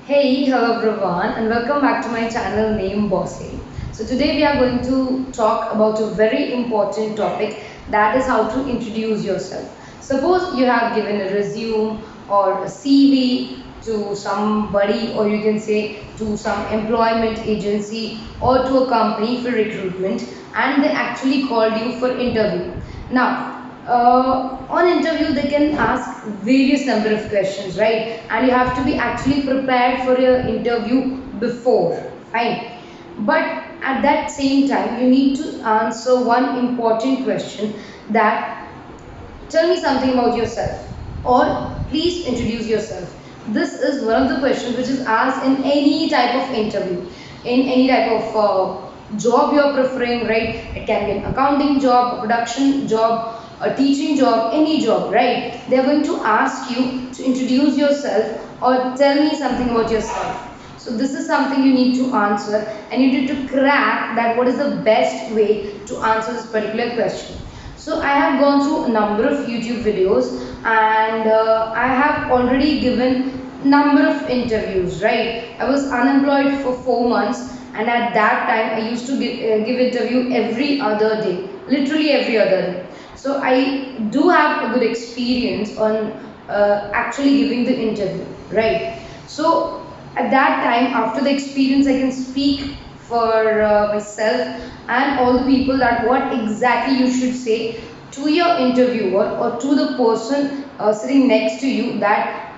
Hey, hello everyone, and welcome back to my channel named Bossy. So today we are going to talk about a very important topic, that is how to introduce yourself. Suppose you have given a resume or a CV to somebody, or you can say to some employment agency or to a company for recruitment, and they actually called you for interview. Now, on interview they can ask various number of questions, right? And you have to be actually prepared for your interview before, fine. But at that same time you need to answer one important question, that tell me something about yourself, or please introduce yourself. This is one of the questions which is asked in any type of interview, in any type of job you're preferring, right? It can be an accounting job, a production job, a teaching job, any job, right? They're going to ask you to introduce yourself or tell me something about yourself. So this is something you need to answer, and you need to crack that what is the best way to answer this particular question. So I have gone through a number of YouTube videos, and I have already given number of interviews, right? I was unemployed for 4 months, and at that time I used to give interview every other day, literally every other day. So I do have a good experience on actually giving the interview, right? So at that time, after the experience, I can speak for myself and all the people that what exactly you should say to your interviewer or to the person sitting next to you, that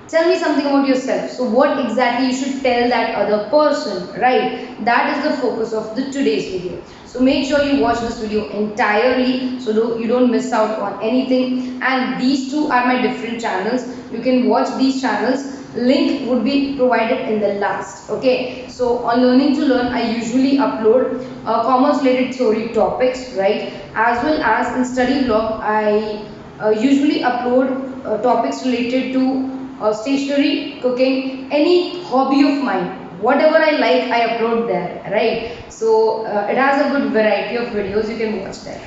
tell me something about yourself. So what exactly you should tell that other person, right? That is the focus of the today's video. So make sure you watch this video entirely, so you don't miss out on anything. And these two are my different channels. You can watch these channels. Link would be provided in the last. Okay, so on Learning to Learn, I usually upload commerce related theory topics, right? As well as in study vlog, I usually upload topics related to stationery, cooking, any hobby of mine. Whatever I like, I upload there, right? So it has a good variety of videos you can watch there.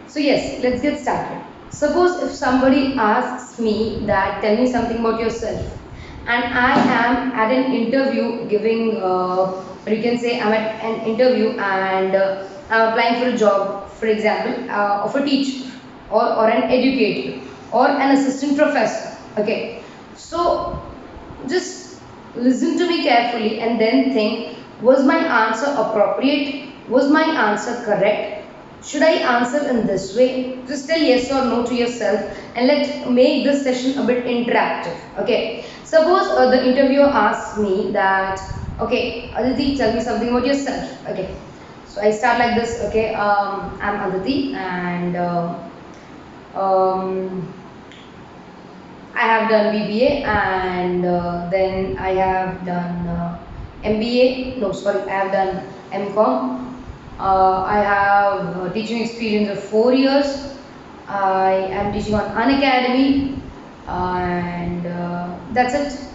So yes, let's get started. Suppose if somebody asks me that tell me something about yourself, and I am at an interview giving, or you can say I'm at an interview, and I'm applying for a job, for example, of a teacher, or an educator or an assistant professor. Okay, so just listen to me carefully and then think, was my answer appropriate? Was my answer correct? Should I answer in this way? Just tell yes or no to yourself, and let's make this session a bit interactive. Okay. Suppose the interviewer asks me that, okay, Aditi, tell me something about yourself. Okay. So I start like this. Okay. I'm Aditi, and um, I have done BBA, and then I have done MBA. No, sorry, I have done MCom. I have teaching experience of 4 years. I am teaching on Unacademy, and that's it.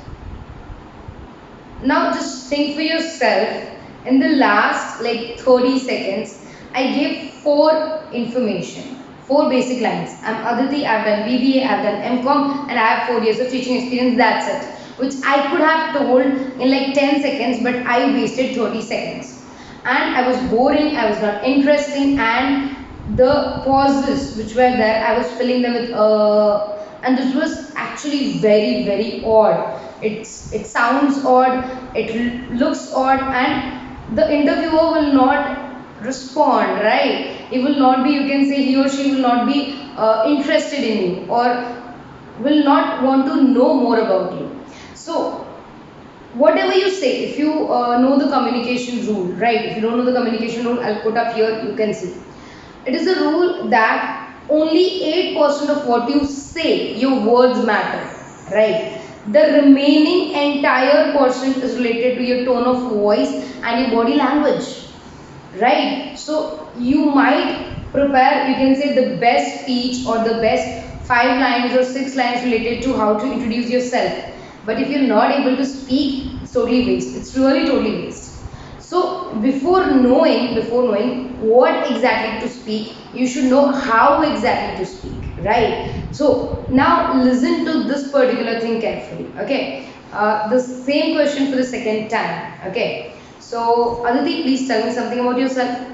Now just think for yourself. In the last like 30 seconds, I gave four information, four basic lines. I'm Aditi, I've done BBA, I've done MCom, and I have 4 years of teaching experience. That's it. Which I could have told in like 10 seconds, but I wasted 30 seconds. And I was boring, I was not interesting, and the pauses which were there, I was filling them with and this was actually very very odd. It sounds odd, it looks odd, and the interviewer will not respond, right? He will not be, you can say, he or she will not be interested in you, or will not want to know more about you. So whatever you say, if you know the communication rule, right? If you don't know the communication rule, I'll put up here, you can see. It is a rule that only 8% of what you say, your words matter, right? The remaining entire portion is related to your tone of voice and your body language, right? So you might prepare, you can say, the best speech or the best 5 lines or 6 lines related to how to introduce yourself, but if you're not able to speak, it's totally waste. It's really totally waste. So before knowing what exactly to speak, you should know how exactly to speak, right? So now listen to this particular thing carefully. Okay. the same question for the second time. Okay. So Aditi, please tell me something about yourself.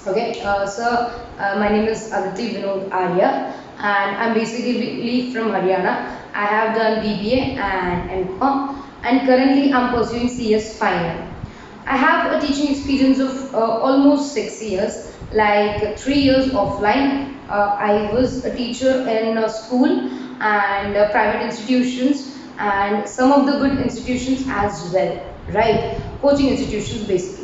Okay, my name is Aditi Vinod Arya, and I'm basically from Haryana. I have done BBA and MCom, and currently I'm pursuing CS final. I have a teaching experience of almost 6 years, like 3 years offline. I was a teacher in a school and private institutions, and some of the good institutions as well, right? Coaching institutions basically.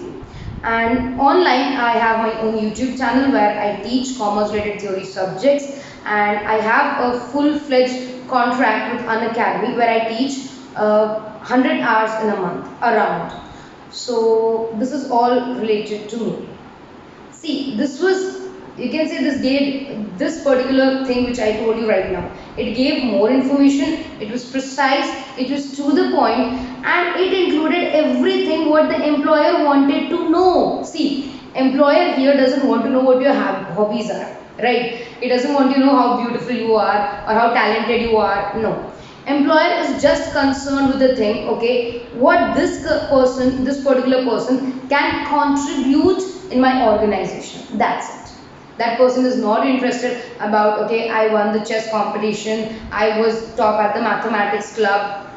And online, I have my own YouTube channel where I teach commerce related theory subjects, and I have a full fledged contract with an academy where I teach 100 hours in a month around. So, this is all related to me. See, you can say this gave this particular thing which I told you right now. It gave more information, it was precise, it was to the point, and it included everything what the employer wanted to know. See, employer here doesn't want to know what your hobbies are, right? It doesn't want to know how beautiful you are or how talented you are. No. Employer is just concerned with the thing, okay, what this particular person can contribute in my organization. That's it. That person is not interested about, okay, I won the chess competition, I was top at the mathematics club.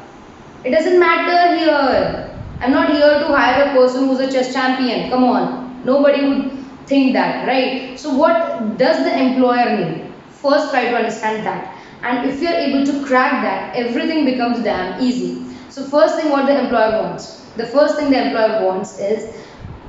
It doesn't matter here. I'm not here to hire a person who's a chess champion. Come on. Nobody would think that, right? So, what does the employer need? First, try to understand that. And if you're able to crack that, everything becomes damn easy. So, first thing what the employer wants. The first thing the employer wants is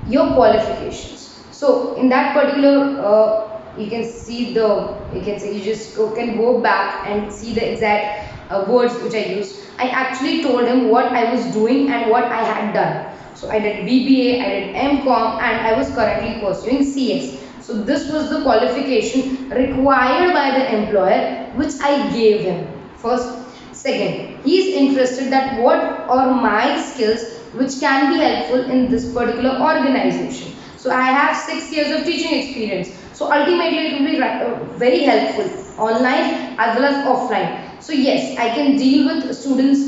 your qualifications. So, in that particular you can see you can say you just can go back and see the exact words which I used. I actually told him what I was doing and what I had done. So I did BBA, I did MCom, and I was currently pursuing CS. So this was the qualification required by the employer which I gave him. First, second, he is interested that what are my skills which can be helpful in this particular organization. So I have 6 years of teaching experience. So ultimately it will be very helpful online as well as offline. So yes, I can deal with students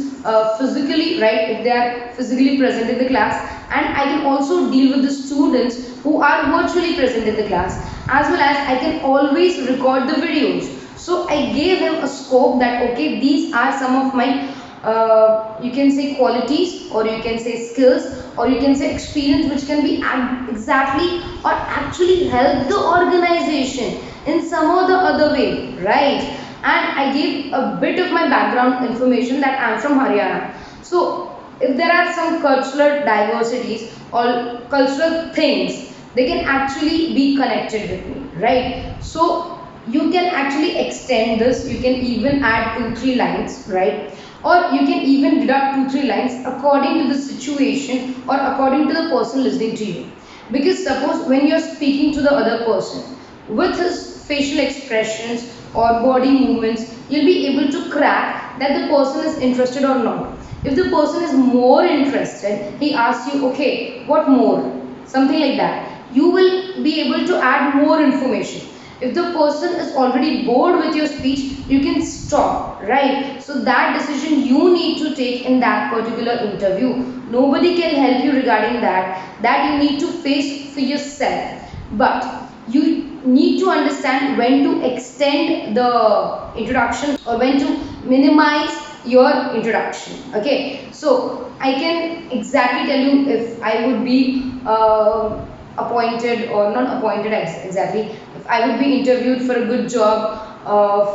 physically, right, if they are physically present in the class, and I can also deal with the students who are virtually present in the class, as well as I can always record the videos. So I gave him a scope that okay, these are some of my you can say qualities, or you can say skills, or you can say experience which can be exactly or actually help the organization in some or the other way, right? And I gave a bit of my background information that I'm from Haryana. So if there are some cultural diversities or cultural things, they can actually be connected with me, right? So you can actually extend this, you can even add 2 3 lines, right? Or you can even deduct 2 3 lines according to the situation or according to the person listening to you. Because suppose when you're speaking to the other person, with his facial expressions or body movements, you'll be able to crack that the person is interested or not. If the person is more interested, he asks you, okay, what more? Something like that. You will be able to add more information. If the person is already bored with your speech, you can stop, right? So that decision you need to take in that particular interview. Nobody can help you regarding that. That you need to face for yourself. But you need to understand when to extend the introduction or when to minimize your introduction. Okay, so I can exactly tell you if I would be appointed or not appointed exactly, if I would be interviewed for a good job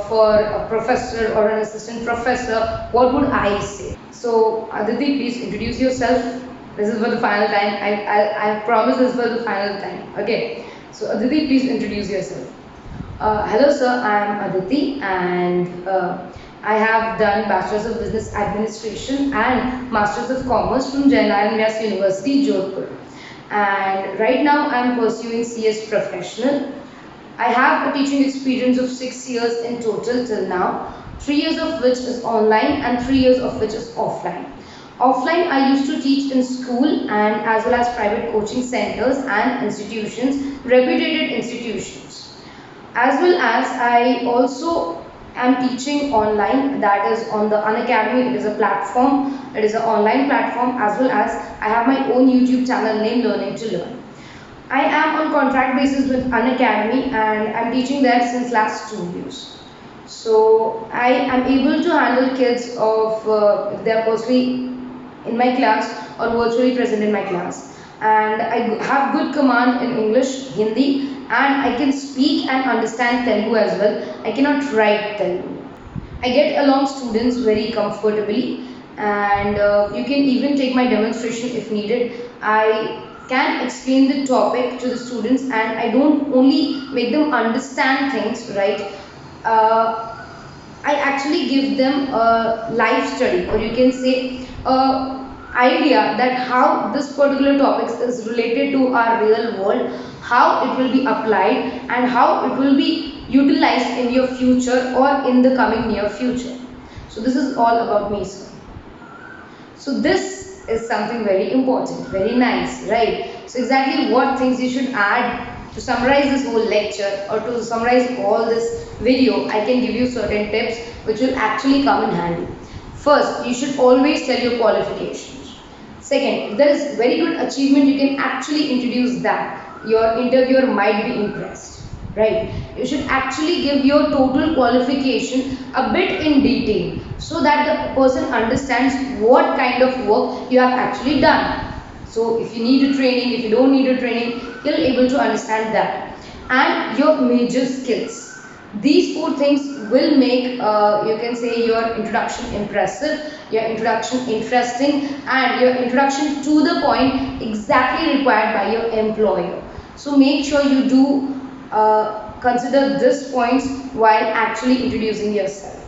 for a professor or an assistant professor, what would I say? So Aditi, please introduce yourself. This is for the final time. I promise this is for the final time. Okay. So Aditi, please introduce yourself. Hello sir, I am Aditi, and I have done Bachelor's of Business Administration and Masters of Commerce from Jain University, Jodhpur. And right now I am pursuing CS Professional. I have a teaching experience of 6 years in total till now, 3 years of which is online and 3 years of which is offline. Offline, I used to teach in school and as well as private coaching centers and institutions, reputed institutions. As well as I also I'm teaching online, that is on the Unacademy. It is a platform, it is an online platform, as well as I have my own YouTube channel named Learning to Learn. I am on contract basis with Unacademy and I'm teaching there since last 2 years. So I am able to handle kids of if they are personally in my class or virtually present in my class. And I have good command in English, Hindi, and I can speak and understand Telugu as well. I cannot write Telugu. I get along students very comfortably, and you can even take my demonstration if needed. I can explain the topic to the students, and I don't only make them understand things, right? I actually give them a life study, or you can say a idea that how this particular topic is related to our real world, how it will be applied, and how it will be utilized in your future or in the coming near future. So this is all about me, sir. So this is something very important, very nice, right? So exactly what things you should add to summarize this whole lecture or to summarize all this video, I can give you certain tips which will actually come in handy. First, you should always tell your qualifications. Second, if there is very good achievement, you can actually introduce that. Your interviewer might be impressed, right? You should actually give your total qualification a bit in detail so that the person understands what kind of work you have actually done. So if you need a training, if you don't need a training, you'll able to understand that. And your major skills. These four things will make, you can say, your introduction impressive, your introduction interesting, and your introduction to the point exactly required by your employer. So make sure you do consider this points while actually introducing yourself.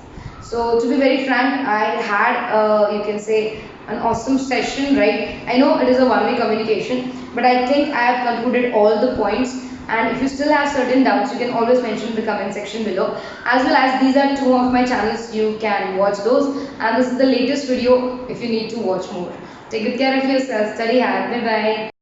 So to be very frank, I had, you can say, an awesome session, right? I know it is a one-way communication, but I think I have concluded all the points. And if you still have certain doubts, you can always mention in the comment section below. As well as these are two of my channels, you can watch those. And this is the latest video if you need to watch more. Take good care of yourself. Study hard. Bye bye.